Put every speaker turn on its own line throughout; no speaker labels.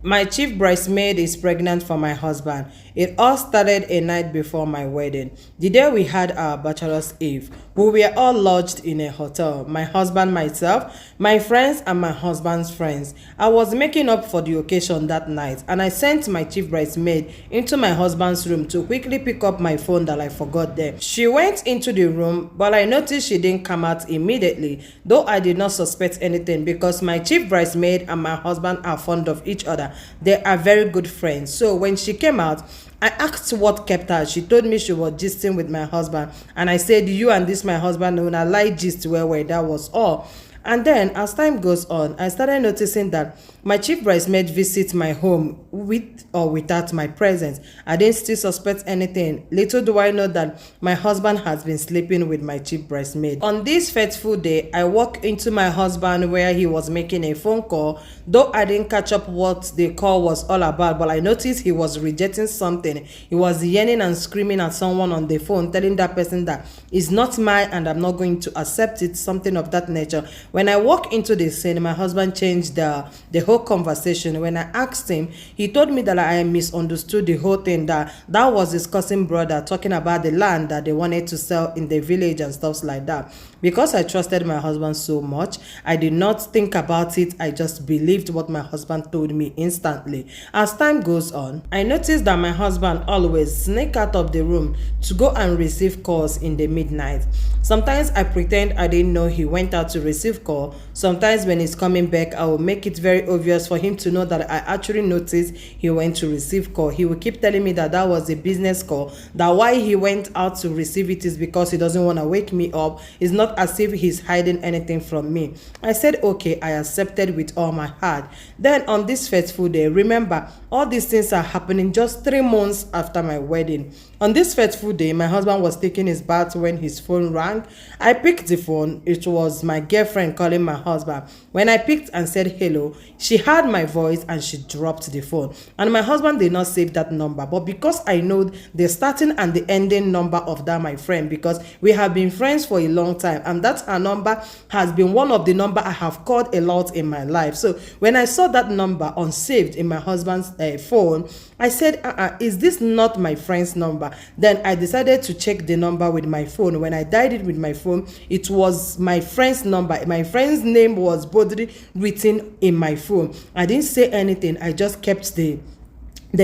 My chief bridesmaid is pregnant for my husband. It all started a night before my wedding. The day we had our bachelor's eve, we were all lodged in a hotel. My husband, myself, my friends, and my husband's friends. I was making up for the occasion that night, and I sent my chief bridesmaid into my husband's room to quickly pick up my phone that I forgot there. She went into the room, but I noticed she didn't come out immediately, though I did not suspect anything because my chief bridesmaid and my husband are fond of each other. They are very good friends. So when she came out, I asked what kept her. She told me she was gisting with my husband. And I said, you and this my husband, when I like gist where that was all. And then as time goes on, I started noticing that my chief bridesmaid visits my home with or without my presence. I didn't still suspect anything. Little do I know that my husband has been sleeping with my chief bridesmaid. On this fateful day, I walked into my husband where he was making a phone call. Though I didn't catch up what the call was all about, but I noticed he was rejecting something. He was yelling and screaming at someone on the phone, telling that person that it's not mine and I'm not going to accept it, something of that nature. When I walked into the scene, my husband changed the whole conversation. When I asked him, he told me that I misunderstood the whole thing, that was his cousin brother talking about the land that they wanted to sell in the village and stuff like that. Because I trusted my husband so much, I did not think about it. I just believed what my husband told me instantly. As time goes on, I noticed that my husband always sneak out of the room to go and receive calls in the midnight. Sometimes I pretend I didn't know he went out to receive call. Sometimes when he's coming back, I will make it very obvious for him to know that I actually noticed he went to receive call. He will keep telling me that was a business call, that why he went out to receive it is because he doesn't want to wake me up. It's not as if he's hiding anything from me. I said okay, I accepted with all my heart. Then on this fateful day, remember, all these things are happening just 3 months after my wedding. On this fateful day, my husband was taking his bath when his phone rang. I picked the phone. It was my girlfriend calling my husband. When I picked and said hello, she heard my voice and she dropped the phone. And my husband did not save that number, but because I know the starting and the ending number of that my friend, because we have been friends for a long time, and that her number has been one of the number I have called a lot in my life. So when I saw that number unsaved in my husband's phone, I said, is this not my friend's number? Then I decided to check the number with my phone. When I dialed it with my phone, it was my friend's number. My friend's name was boldly written in my phone. I didn't say anything. I just kept the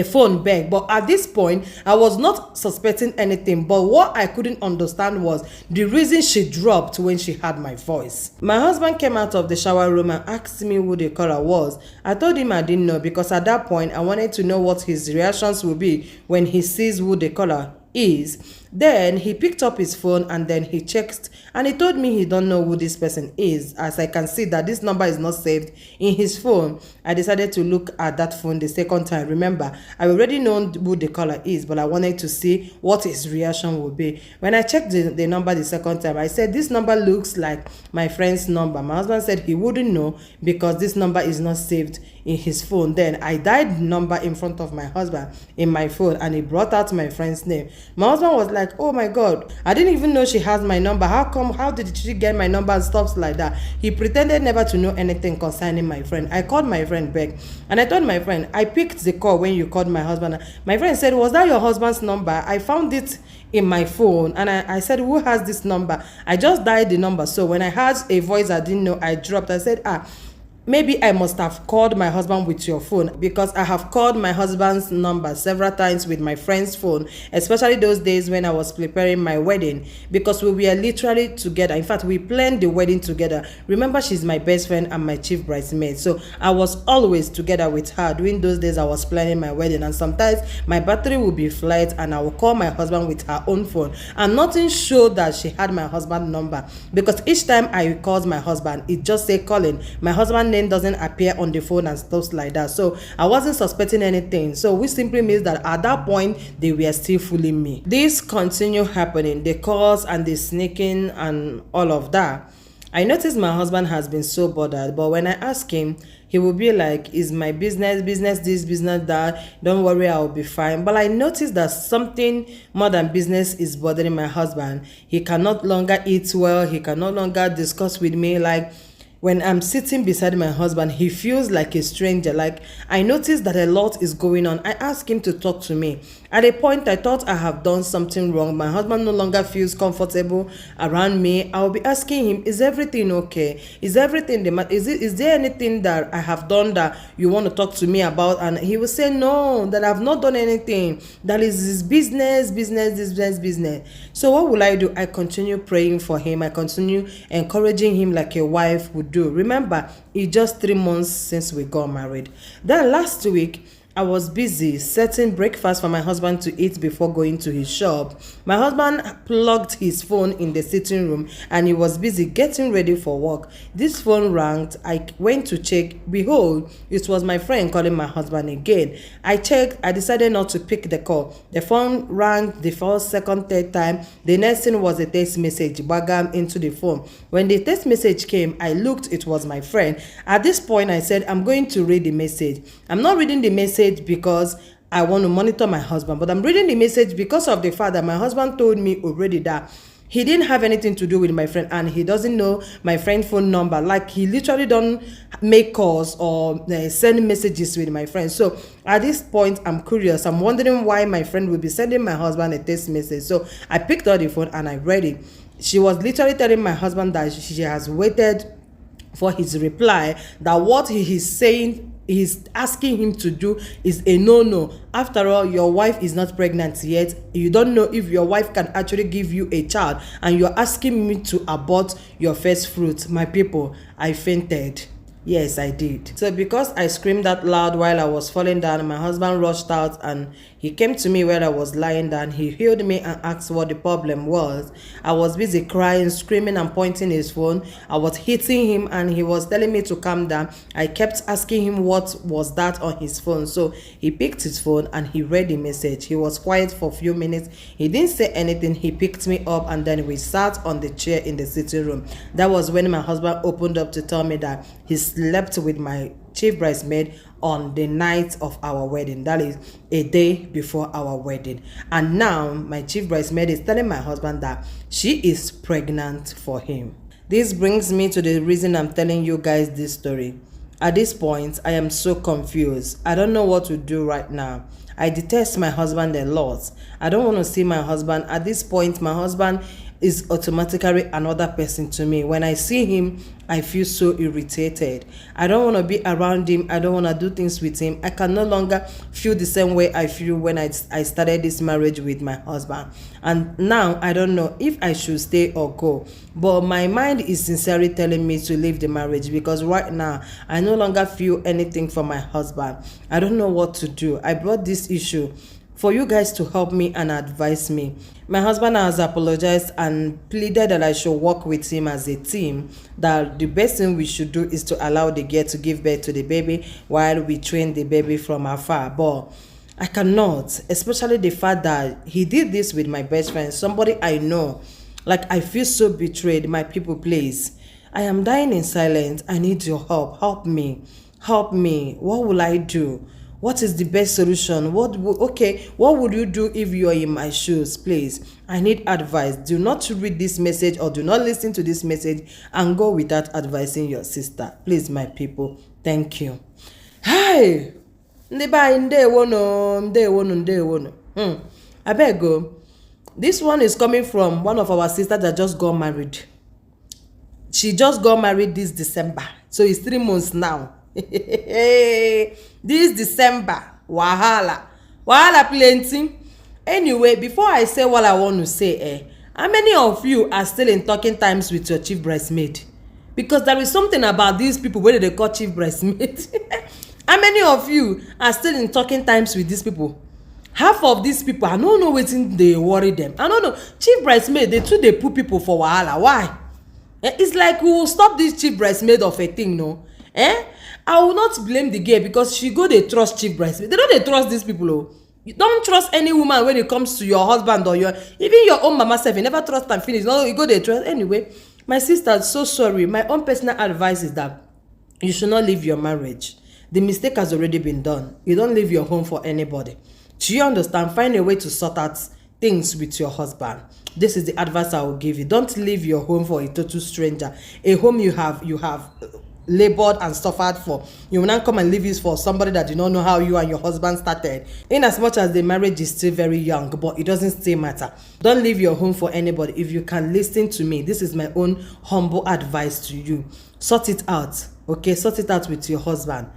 phone back. But at this point, I was not suspecting anything, but what I couldn't understand was the reason she dropped when she heard my voice. My husband came out of the shower room and asked me who the caller was. I told him I didn't know, because at that point I wanted to know what his reactions will be when he sees who the caller is. Then he picked up his phone and then he checked, and he told me he don't know who this person is, as I can see that this number is not saved in his phone. I decided to look at that phone the second time. Remember, I already know who the caller is, but I wanted to see what his reaction would be. When I checked the number the second time, I said, this number looks like my friend's number. My husband said he wouldn't know because this number is not saved in his phone. Then I dialed the number in front of my husband in my phone, and he brought out my friend's name. My husband was like, oh my god, I didn't even know she has my number. How did she get my number and stuff like that? He pretended never to know anything concerning my friend. I called my friend back and I told my friend, I picked the call when you called my husband. My friend said, was that your husband's number? I found it in my phone. And I said, who has this number? I just dialed the number. So when I heard a voice I didn't know, I dropped. I said, maybe I must have called my husband with your phone, because I have called my husband's number several times with my friend's phone, especially those days when I was preparing my wedding, because we were literally together. In fact, we planned the wedding together. Remember, she's my best friend and my chief bridesmaid, so I was always together with her. During those days I was planning my wedding, and sometimes my battery would be flat and I would call my husband with her own phone, and nothing showed that she had my husband's number, because each time I called my husband, it just said calling. My husband name doesn't appear on the phone and stuff like that. So I wasn't suspecting anything, so which simply means that at that point they were still fooling me. This continued happening, the calls and the sneaking and all of that. I noticed my husband has been so bothered, but when I ask him, he will be like, is my business this, business that, don't worry, I'll be fine. But I noticed that something more than business is bothering my husband. He can no longer eat well, he can no longer discuss with me. Like, when I'm sitting beside my husband, he feels like a stranger. Like, I notice that a lot is going on. I ask him to talk to me. At a point, I thought I have done something wrong. My husband no longer feels comfortable around me. I'll be asking him, is everything okay? Is everything the matter? Is there anything that I have done that you want to talk to me about? And he will say, no, that I've not done anything. That is his business. So what will I do? I continue praying for him. I continue encouraging him like a wife would do. Remember, it's just 3 months since we got married. Then last week, I was busy setting breakfast for my husband to eat before going to his shop. My husband plugged his phone in the sitting room and he was busy getting ready for work. This phone rang. I went to check. Behold, it was my friend calling my husband again. I checked. I decided not to pick the call. The phone rang the first, second, third time. The next thing was a text message bagam into the phone. When the text message came, I looked. It was my friend. At this point, I said, I'm going to read the message. I'm not reading the message because I want to monitor my husband, but I'm reading the message because of the fact that my husband told me already that he didn't have anything to do with my friend and he doesn't know my friend's phone number. Like, he literally don't make calls or send messages with my friend. So at this point, I'm curious. I'm wondering why my friend will be sending my husband a text message. So I picked up the phone and I read it. She was literally telling my husband that she has waited for his reply, that what he is saying, he's asking him to do is a no. After all, your wife is not pregnant yet. You don't know if your wife can actually give you a child, and you're asking me to abort your first fruit. My people, I fainted. Yes, I did. So because I screamed out loud while I was falling down, my husband rushed out and he came to me where I was lying down. He held me and asked what the problem was. I was busy crying, screaming and pointing his phone. I was hitting him and he was telling me to calm down. I kept asking him what was that on his phone. So he picked his phone and he read the message. He was quiet for a few minutes. He didn't say anything. He picked me up and then we sat on the chair in the sitting room. That was when my husband opened up to tell me that he slept with my chief bridesmaid on the night of our wedding. That is a day before our wedding. And now my chief bridesmaid is telling my husband that she is pregnant for him. This brings me to the reason I'm telling you guys this story. At this point, I am so confused. I don't know what to do right now. I detest my husband a lot. I don't want to see my husband. At this point, my husband is automatically another person to me. When I see him, I feel so irritated. I don't want to be around him. I don't want to do things with him. I can no longer feel the same way I feel when I started this marriage with my husband. And now I don't know if I should stay or go. But my mind is sincerely telling me to leave the marriage because right now I no longer feel anything for my husband. I don't know what to do. I brought this issue for you guys to help me and advise me. My husband has apologized and pleaded that I should work with him as a team, that the best thing we should do is to allow the girl to give birth to the baby while we train the baby from afar. But I cannot, especially the fact that he did this with my best friend, somebody I know. Like, I feel so betrayed. My people, please. I am dying in silence. I need your help. Help me. Help me. What will I do? What is the best solution? What would you do if you are in my shoes? Please, I need advice. Do not read this message or do not listen to this message and go without advising your sister. Please, my people, thank you. Hi, I beg go. This one is coming from one of our sisters that just got married. She just got married this December, so it's 3 months now. This December, wahala plenty. Anyway, before I say what I want to say, how many of you are still in talking times with your chief bridesmaid? Because there is something about these people where they call chief bridesmaid. How many of you are still in talking times with these people? Half of these people, I don't know wetin dey worry them. I don't know. Chief bridesmaid, they too dey put people for wahala. Why? It's like we will stop this chief bridesmaid of a thing, no? I will not blame the girl because she go dey trust chief bridesmaid. They don't dey trust these people. Oh. You don't trust any woman when it comes to your husband or even your own mama self. You never trust and finish. No, you go dey trust. Anyway, my sister, so sorry. My own personal advice is that you should not leave your marriage. The mistake has already been done. You don't leave your home for anybody. Do you understand? Find a way to sort out things with your husband. This is the advice I will give you. Don't leave your home for a total stranger, a home you have labored and suffered for. You will not come and leave it for somebody that you don't know how you and your husband started. In as much as the marriage is still very young, but it doesn't still matter. Don't leave your home for anybody. If you can listen to me, this is my own humble advice to you. Sort it out, okay? Sort it out with your husband.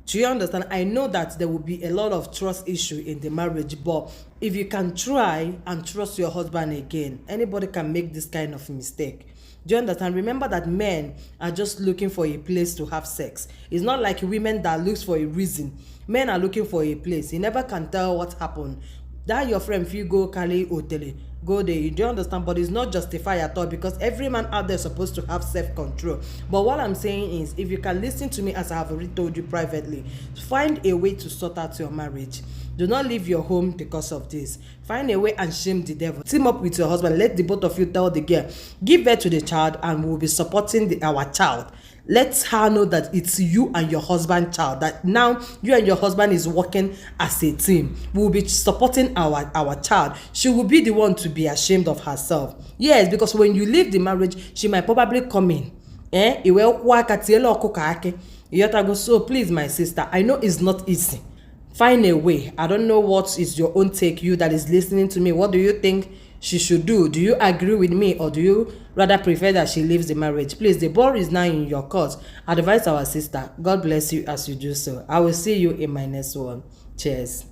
Do you understand? I know that there will be a lot of trust issue in the marriage, but if you can try and trust your husband again, anybody can make this kind of mistake. Do you understand? Remember that men are just looking for a place to have sex. It's not like women that looks for a reason. Men are looking for a place. You never can tell what happened. That your friend, if you go Kali Hotel, go there, you do understand, but it's not justified at all, because every man out there is supposed to have self-control. But what I'm saying is, if you can listen to me as I have already told you privately, find a way to sort out your marriage. Do not leave your home because of this. Find a way and shame the devil. Team up with your husband. Let the both of you tell the girl, give birth to the child, and we'll be supporting our child. Let her know that it's you and your husband child, that now you and your husband is working as a team. We will be supporting our child. She will be the one to be ashamed of herself. Yes, because when you leave the marriage, she might probably come in. So please, my sister, I know it's not easy. Find a way. I don't know what is your own take, you that is listening to me. What do you think she should do? Do you agree with me, or do you rather prefer that she leaves the marriage? Please, the ball is now in your court. Advise our sister. God bless you as you do so. I will see you in my next one. Cheers.